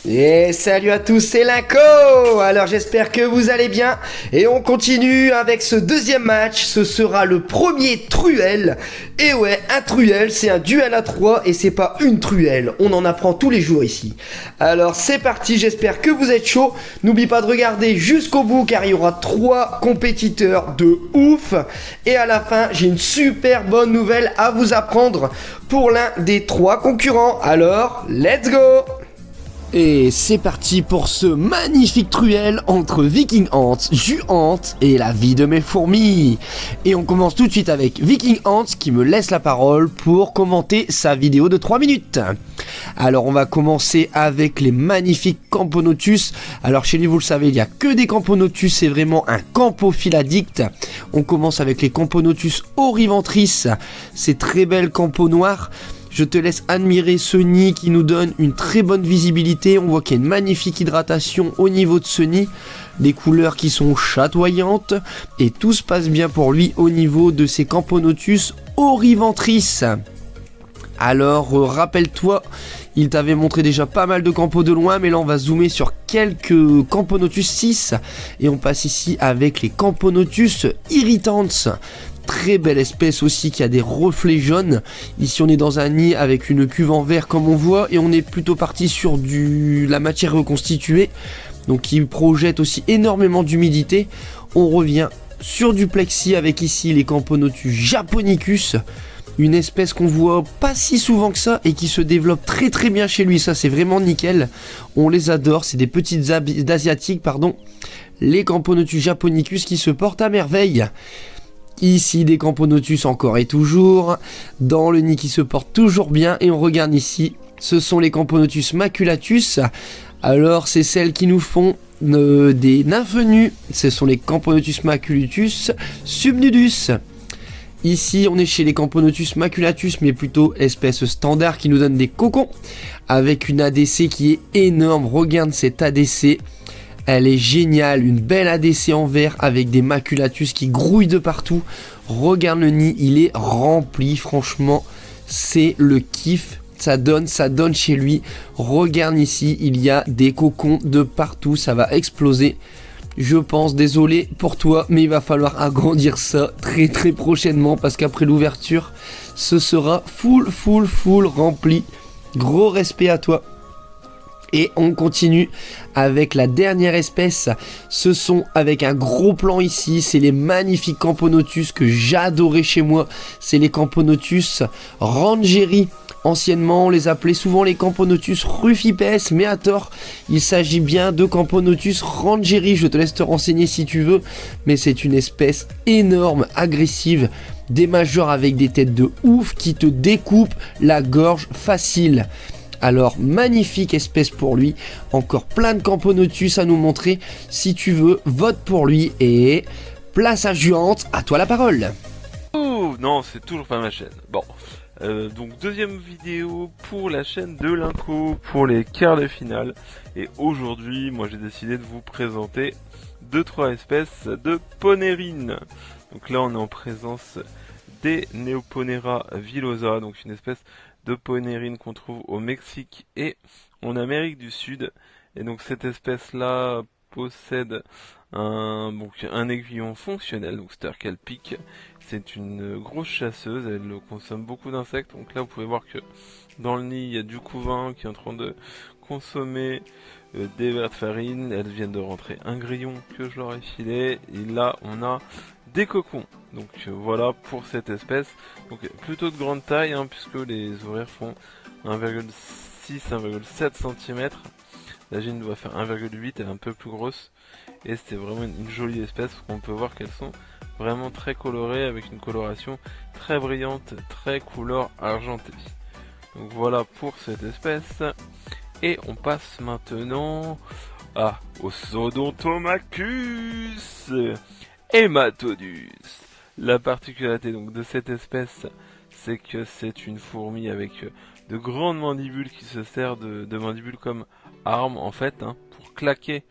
Et salut à tous, c'est Linko. Alors j'espère que vous allez bien. Et on continue avec ce deuxième match. Ce sera le premier truel. Et ouais, un truel, c'est un duel à 3 et c'est pas une truelle. On en apprend tous les jours ici. Alors c'est parti, j'espère que vous êtes chaud. N'oublie pas de regarder jusqu'au bout car il y aura 3 compétiteurs de ouf. Et à la fin, j'ai une super bonne nouvelle à vous apprendre pour l'un des 3 concurrents. Alors, let's go! Et c'est parti pour ce magnifique truel entre Viking Ants, Juant et la vie de mes fourmis. Et on commence tout de suite avec Viking Ants qui me laisse la parole pour commenter sa vidéo de 3 minutes. Alors on va commencer avec les magnifiques Camponotus. Alors chez lui vous le savez, il n'y a que des Camponotus, c'est vraiment un campophile addict. On commence avec les Camponotus oriventris, ces très belles campos noirs. Je te laisse admirer ce nid qui nous donne une très bonne visibilité. On voit qu'il y a une magnifique hydratation au niveau de ce nid. Des couleurs qui sont chatoyantes. Et tout se passe bien pour lui au niveau de ces Camponotus oriventris. Alors rappelle-toi, il t'avait montré déjà pas mal de campos de loin. Mais là on va zoomer sur quelques Camponotus 6. Et on passe ici avec les Camponotus irritants. Très belle espèce aussi qui a des reflets jaunes. Ici on est dans un nid avec une cuve en verre comme on voit. Et on est plutôt parti sur la matière reconstituée. Donc qui projette aussi énormément d'humidité. On revient sur du plexi avec ici les Camponotus japonicus. Une espèce qu'on voit pas si souvent que ça et qui se développe très très bien chez lui. Ça c'est vraiment nickel. On les adore. C'est des petites asiatiques pardon. Les Camponotus japonicus qui se portent à merveille. Ici des Camponotus encore et toujours, dans le nid qui se porte toujours bien. Et on regarde ici, ce sont les Camponotus maculatus. Alors c'est celles qui nous font des nymphes nues. Ce sont les Camponotus maculatus subnudus. Ici on est chez les Camponotus maculatus, mais plutôt espèce standard qui nous donne des cocons. Avec une ADC qui est énorme, regarde cette ADC. Elle est géniale, une belle ADC en verre avec des maculatus qui grouillent de partout. Regarde le nid, il est rempli, franchement, c'est le kiff. Ça donne chez lui. Regarde ici, il y a des cocons de partout, ça va exploser. Je pense, désolé pour toi, mais il va falloir agrandir ça très très prochainement parce qu'après l'ouverture, ce sera full rempli. Gros respect à toi. Et on continue avec la dernière espèce. Ce sont avec un gros plan ici. C'est les magnifiques Camponotus que j'adorais chez moi. C'est les Camponotus Rangeri. Anciennement, on les appelait souvent les Camponotus rufipes, mais à tort. Il s'agit bien de Camponotus Rangeri. Je te laisse te renseigner si tu veux. Mais c'est une espèce énorme, agressive. Des majors avec des têtes de ouf qui te découpent la gorge facile. Alors, magnifique espèce pour lui. Encore plein de Camponotus à nous montrer. Si tu veux, vote pour lui. Et place à Juant, à toi la parole. Oh non, c'est toujours pas ma chaîne. Bon, donc deuxième vidéo pour la chaîne de Linko pour les quarts de finale. Et aujourd'hui, moi j'ai décidé de vous présenter 2-3 espèces de ponérines. Donc là, on est en présence des Neoponera villosa, donc une espèce de ponérine qu'on trouve au Mexique et en Amérique du Sud. Et donc cette espèce là possède un aiguillon fonctionnel, donc c'est-à-dire qu'elle pique. C'est une grosse chasseuse, elle consomme beaucoup d'insectes. Donc là vous pouvez voir que dans le nid il y a du couvain qui est en train de consommer des vers de farine. Elles viennent de rentrer un grillon que je leur ai filé. Et là on a des cocons. Donc voilà pour cette espèce. Donc plutôt de grande taille puisque les ovaires font 1,6-1,7 cm. La gêne doit faire 1,8, elle est un peu plus grosse. Et c'était vraiment une jolie espèce. On peut voir qu'elles sont vraiment très colorées avec une coloration très brillante, très couleur argentée. Donc voilà pour cette espèce. Et on passe maintenant au Odontomachus Hematodus. La particularité donc de cette espèce, c'est que c'est une fourmi avec de grandes mandibules qui se sert de mandibules comme arme en fait, pour claquer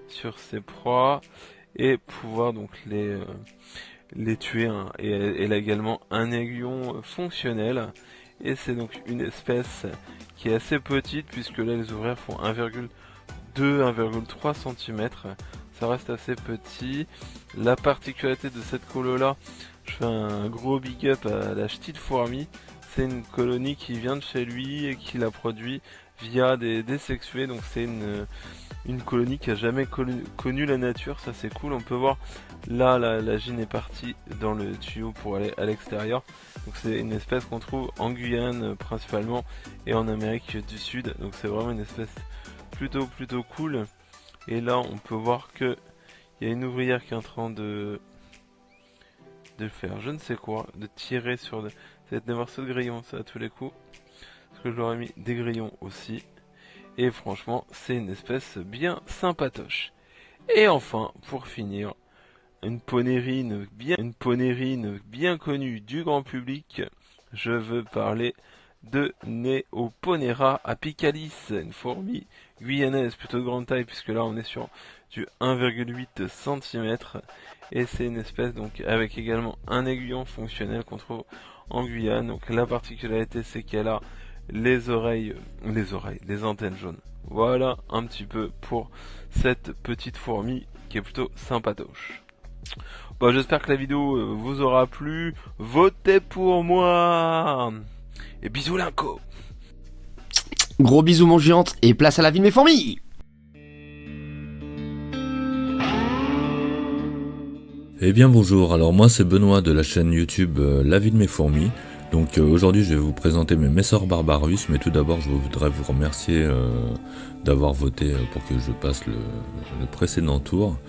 sur ses proies et pouvoir donc les tuer. Et elle a également un aiguillon fonctionnel Et c'est donc une espèce qui est assez petite, puisque là les ouvrières font 1,2-1,3 cm. Ça reste assez petit. La particularité de cette colo là, je fais un gros big up à la Ch'tite Fourmi. C'est une colonie qui vient de chez lui et qui l'a produit via des sexués. Donc c'est une colonie qui a jamais connu la nature. Ça c'est cool. On peut voir là la gine est partie dans le tuyau pour aller à l'extérieur. Donc c'est une espèce qu'on trouve en Guyane principalement et en Amérique du Sud. Donc c'est vraiment une espèce plutôt cool. Et là on peut voir que il y a une ouvrière qui est en train de faire je ne sais quoi, de tirer sur c'est des morceaux de grillons ça à tous les coups. Parce que je leur ai mis des grillons aussi. Et franchement c'est une espèce bien sympatoche. Et enfin pour finir, une ponérine bien connue du grand public. Je veux parler de Neoponera apicalis, une fourmi guyanaise plutôt de grande taille, puisque là on est sur du 1,8 cm et c'est une espèce donc avec également un aiguillon fonctionnel qu'on trouve en Guyane. Donc la particularité c'est qu'elle a les antennes jaunes. Voilà un petit peu pour cette petite fourmi qui est plutôt sympatoche. Bon, j'espère que la vidéo vous aura plu. Votez pour moi. Et bisous Linko. Gros bisous mon géante et place à la vie de mes fourmis. Eh bien bonjour, alors moi c'est Benoît de la chaîne YouTube La vie de mes fourmis. Donc aujourd'hui je vais vous présenter mes Messor barbarus, mais tout d'abord je voudrais vous remercier d'avoir voté pour que je passe le précédent tour.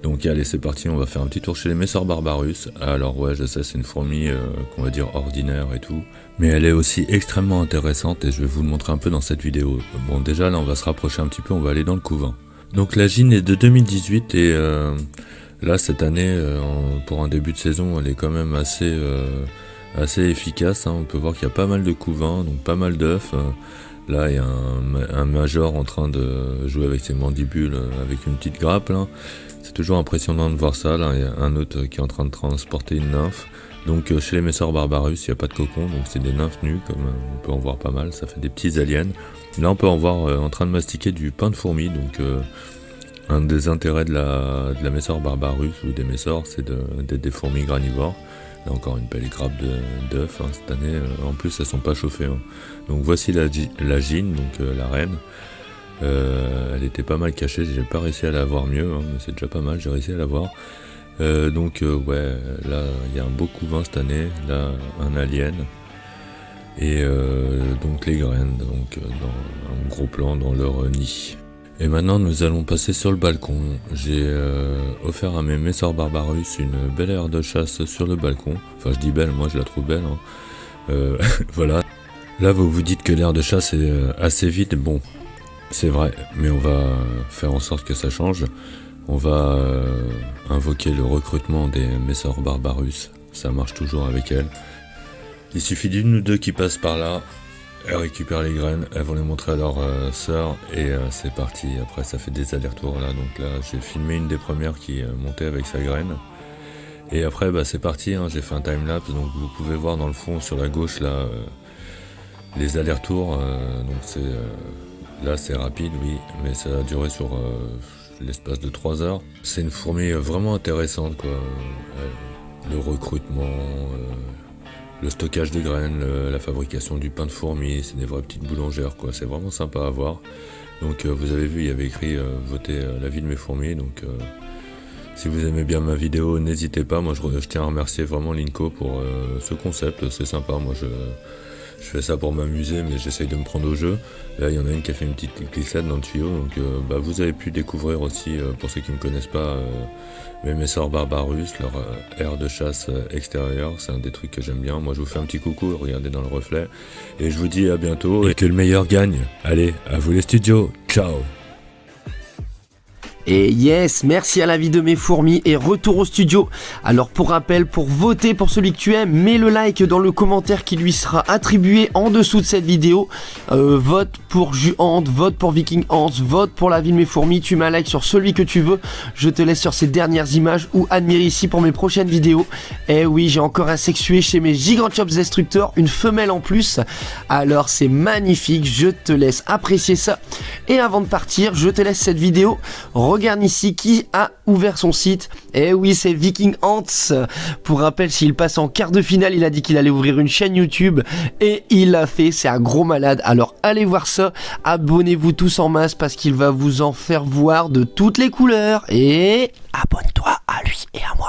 Donc allez c'est parti, on va faire un petit tour chez les Messor barbarus. Alors ouais je sais c'est une fourmi qu'on va dire ordinaire et tout, mais elle est aussi extrêmement intéressante et je vais vous le montrer un peu dans cette vidéo. Bon déjà là on va se rapprocher un petit peu, on va aller dans le couvain. Donc la gine est de 2018 et là cette année pour un début de saison elle est quand même assez efficace, hein. On peut voir qu'il y a pas mal de couvains, donc pas mal d'œufs. Là il y a un major en train de jouer avec ses mandibules avec une petite grappe là. C'est toujours impressionnant de voir ça. Là il y a un autre qui est en train de transporter une nymphe. Donc chez les Messor barbarus il n'y a pas de cocon, donc c'est des nymphes nues comme on peut en voir pas mal, ça fait des petits aliens. Là on peut en voir en train de mastiquer du pain de fourmi, donc un des intérêts de la Messor barbarus ou des Messor c'est d'être des fourmis granivores. Là encore une belle grappe d'œufs hein, cette année, en plus elles sont pas chauffées hein. Donc voici la gine, donc la reine. Elle était pas mal cachée, j'ai pas réussi à la voir mieux hein, mais c'est déjà pas mal, j'ai réussi à la voir. Ouais là il y a un beau couvain cette année, là un alien. Et donc les graines, donc dans un gros plan dans leur nid. Et maintenant nous allons passer sur le balcon. J'ai offert à mes Messor barbarus une belle aire de chasse sur le balcon. Enfin je dis belle, moi je la trouve belle hein. Voilà. Là vous vous dites que l'aire de chasse est assez vide, bon c'est vrai, mais on va faire en sorte que ça change. On va invoquer le recrutement des Messor barbarus, ça marche toujours avec elle. Il suffit d'une ou deux qui passent par là. Elles récupèrent les graines, elles vont les montrer à leur sœur et c'est parti. Après ça fait des allers-retours là, donc là j'ai filmé une des premières qui montait avec sa graine. Et après bah, c'est parti, hein. J'ai fait un timelapse, donc vous pouvez voir dans le fond sur la gauche là les allers-retours. Donc c'est là c'est rapide oui, mais ça a duré sur l'espace de 3 heures. C'est une fourmi vraiment intéressante quoi. Le recrutement, le stockage des graines, la fabrication du pain de fourmi, c'est des vraies petites boulangères quoi, c'est vraiment sympa à voir. Donc vous avez vu, il y avait écrit votez la vie de mes fourmis, donc si vous aimez bien ma vidéo, n'hésitez pas. Moi je tiens à remercier vraiment Linko pour ce concept, c'est sympa. Moi je fais ça pour m'amuser, mais j'essaye de me prendre au jeu. Là il y en a une qui a fait une petite glissade dans le tuyau, donc vous avez pu découvrir aussi, pour ceux qui ne me connaissent pas, mes Messor barbarus, leur aire de chasse extérieure, c'est un des trucs que j'aime bien. Moi je vous fais un petit coucou, regardez dans le reflet, et je vous dis à bientôt, et que le meilleur gagne. Allez, à vous les studios, ciao. Et yes, merci à la vie de mes fourmis et retour au studio. Alors pour rappel, pour voter pour celui que tu aimes, mets le like dans le commentaire qui lui sera attribué en dessous de cette vidéo. Vote pour Juhand, vote pour Viking Hans, vote pour la vie de mes fourmis. Tu mets un like sur celui que tu veux. Je te laisse sur ces dernières images ou admire ici pour mes prochaines vidéos. Eh oui, j'ai encore un sexué chez mes Gigantops Destructors, une femelle en plus. Alors c'est magnifique, je te laisse apprécier ça. Et avant de partir, je te laisse cette vidéo. Regarde ici qui a ouvert son site. Eh oui, c'est Viking Hans. Pour rappel, s'il passe en quart de finale, il a dit qu'il allait ouvrir une chaîne YouTube. Et il l'a fait, c'est un gros malade. Alors allez voir ça. Abonnez-vous tous en masse parce qu'il va vous en faire voir de toutes les couleurs. Et abonne-toi à lui et à moi.